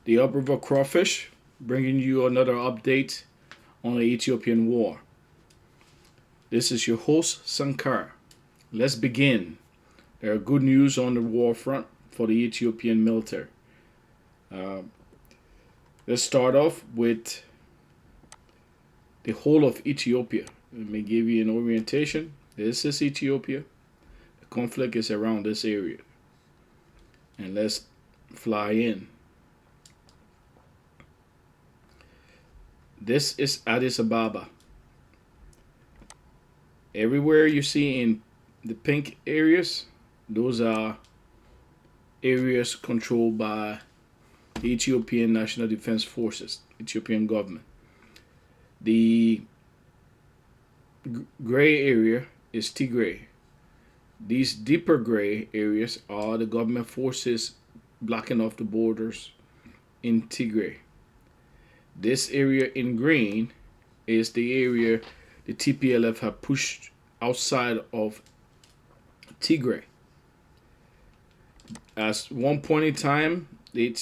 the Upriver Crawfish, bringing you another update on the Ethiopian war. This is your host, Sankar. Let's begin. There are good news on the war front for the Ethiopian military. Uh, let's start off with the whole of Ethiopia. Let me give you an orientation. This is Ethiopia. The conflict is around this area. And let's fly in. This is Addis Ababa. Everywhere you see in the pink areas, those are areas controlled by the Ethiopian National Defense Forces, Ethiopian government. The gray area is Tigray. These deeper gray areas are the government forces blocking off the borders in Tigray. This area in green is the area the TPLF have pushed outside of Tigray. At one point in time, the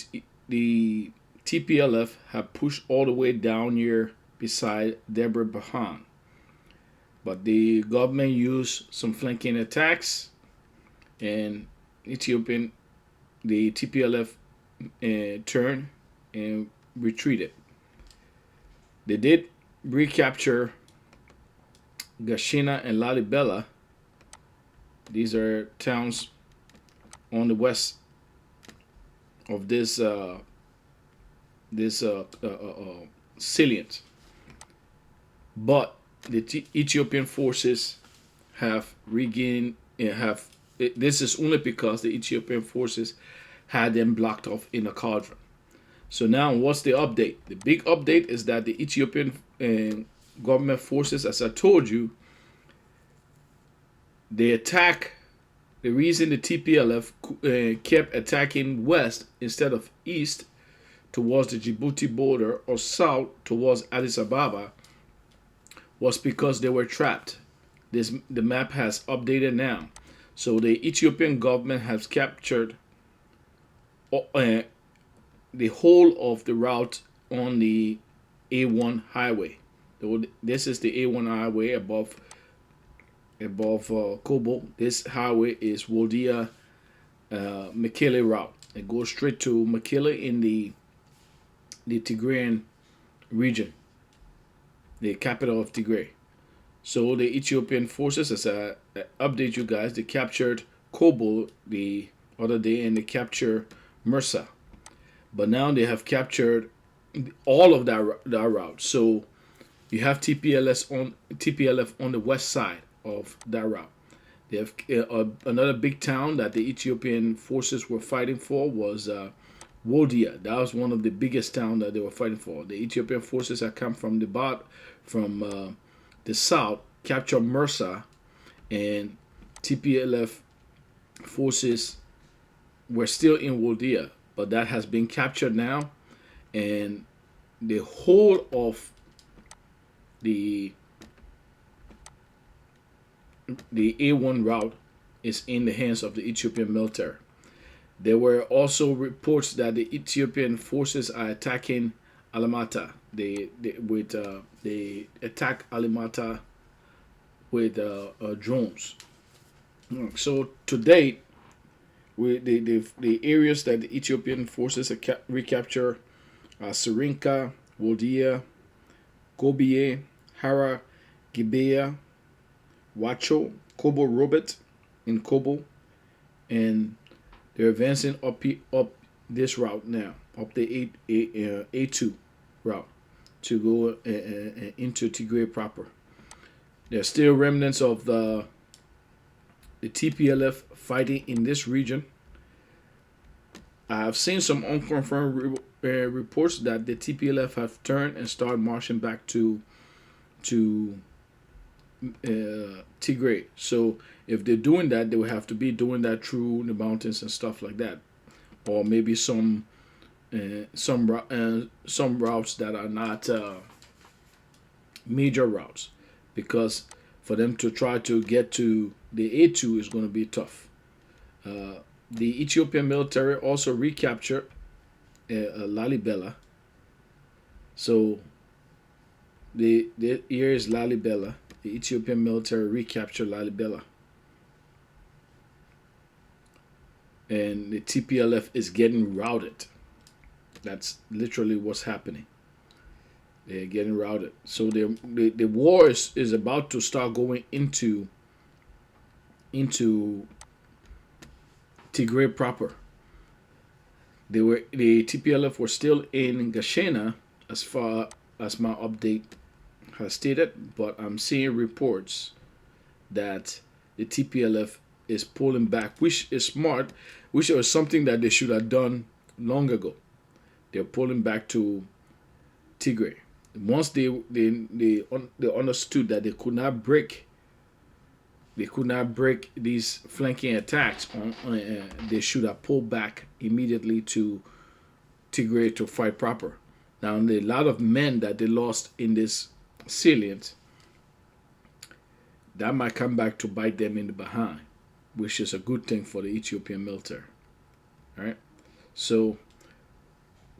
TPLF have pushed all the way down here beside Debre Bahan. But the government used some flanking attacks, and the TPLF turned and retreated. They did recapture Gashina and Lalibela. These are towns on the west of this salient. But the Ethiopian forces have regained. This is only because the Ethiopian forces had them blocked off in a cauldron. So now, what's the update? The big update is that the Ethiopian government forces, as I told you, they attack. The reason the TPLF kept attacking west instead of east towards the Djibouti border or south towards Addis Ababa was because they were trapped. The map has updated now. So the Ethiopian government has captured the whole of the route on the A1 highway. This is the A1 highway above Kobo. This highway is Woldiya Mekelle route. It goes straight to Mekelle in the Tigrayan region, the capital of Tigray. So the Ethiopian forces, as I update you guys, they captured Kobo the other day and they captured Mursa. But now they have captured all of that route. So you have TPLF on the west side of that route. They have another big town that the Ethiopian forces were fighting for was Woldiya. That was one of the biggest towns that they were fighting for. The Ethiopian forces had come from the south, captured Mursa, and TPLF forces were still in Woldiya, but that has been captured now, and the whole of the A1 route is in the hands of the Ethiopian military. There were also reports that the Ethiopian forces are attacking Alamata. They attack Alamata with drones. So to date, the areas that the Ethiopian forces have recaptured are Sirinka, Woldiya, Gobiye, Hara Gebeya, Wacho, Kobo Robit in Kobo, and they're advancing up this route now, up the A2 route to go into Tigray proper. There's still remnants of the TPLF fighting in this region. I've seen some unconfirmed reports that the TPLF have turned and started marching back to Tigray. So if they're doing that, they will have to be doing that through the mountains and stuff like that, or maybe some routes that are not major routes, because for them to try to get to the A2 is going to be tough. The Ethiopian military also recaptured Lalibela. So here is Lalibela. The Ethiopian military recaptured Lalibela, and the TPLF is getting routed. That's literally what's happening. They're getting routed. So the war is about to start going into Tigray proper. The TPLF were still in Gashena as far as my update has stated, but I'm seeing reports that the TPLF is pulling back, which is smart, which was something that they should have done long ago. They're pulling back to Tigray. Once they understood that they could not break these flanking attacks they should have pulled back immediately to Tigray to fight proper. Now, the lot of men that they lost in this salient, that might come back to bite them in the behind, which is a good thing for the Ethiopian military. All right, so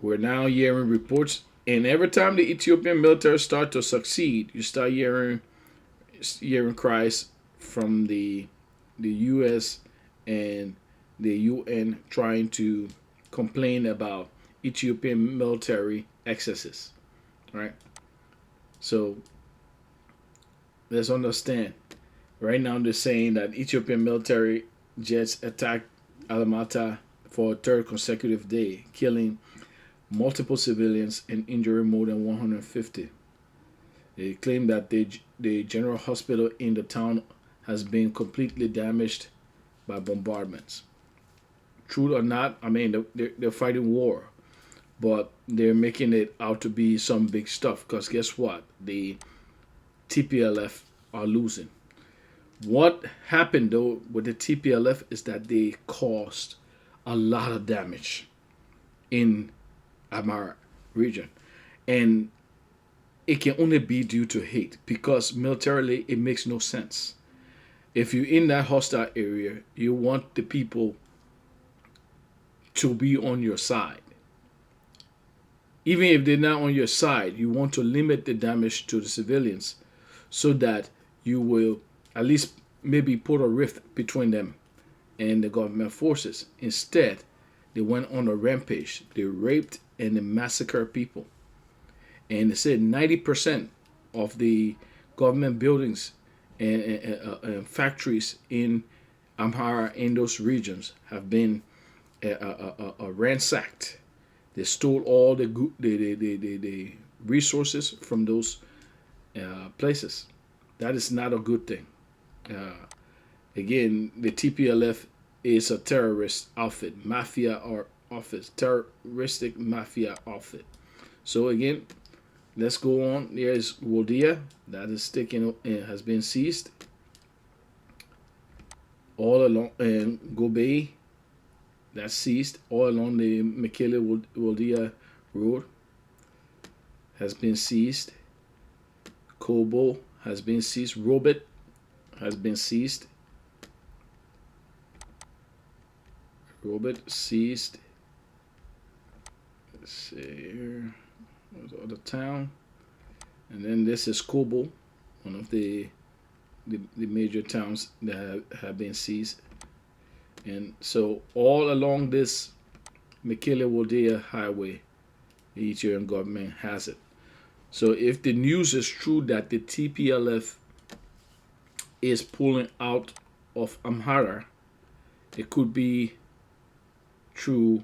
we're now hearing reports, and every time the Ethiopian military start to succeed, you start hearing cries from the U.S. and the UN trying to complain about Ethiopian military excesses, right? So let's understand. Right now they're saying that Ethiopian military jets attacked Alamata for a third consecutive day, killing multiple civilians and injuring more than 150. They claim that the general hospital in the town has been completely damaged by bombardments. True or not, I mean, they're fighting war, but they're making it out to be some big stuff, because guess what? The TPLF are losing. What happened though with the TPLF is that they caused a lot of damage in Amhara region, and it can only be due to hate, because militarily it makes no sense. If you're in that hostile area, you want the people to be on your side. Even if they're not on your side, you want to limit the damage to the civilians so that you will at least maybe put a rift between them and the government forces. Instead, they went on a rampage. They raped and they massacred people. And they said 90% of the government buildings and factories in Amhara in those regions have been ransacked. They stole all the resources from those places. That is not a good thing. Again, the TPLF is a terrorist outfit, mafia or office, terroristic mafia outfit. So again, let's go on. There is Woldiya, that is taken has been seized all along, and Gobiye, that's seized all along the Mekelle-Woldiya road has been seized. Kobo has been seized. Robit has been seized. Robit seized. Let's see here. There's the other town. And then this is Kobo, one of the major towns that have been seized. And so all along this Mekelle-Woldiya highway, the Ethiopian government has it. So if the news is true that the TPLF is pulling out of Amhara, it could be through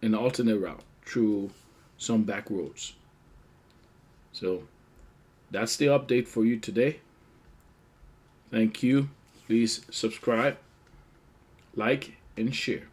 an alternate route, through some back roads. So that's the update for you today. Thank you. Please subscribe, like, and share.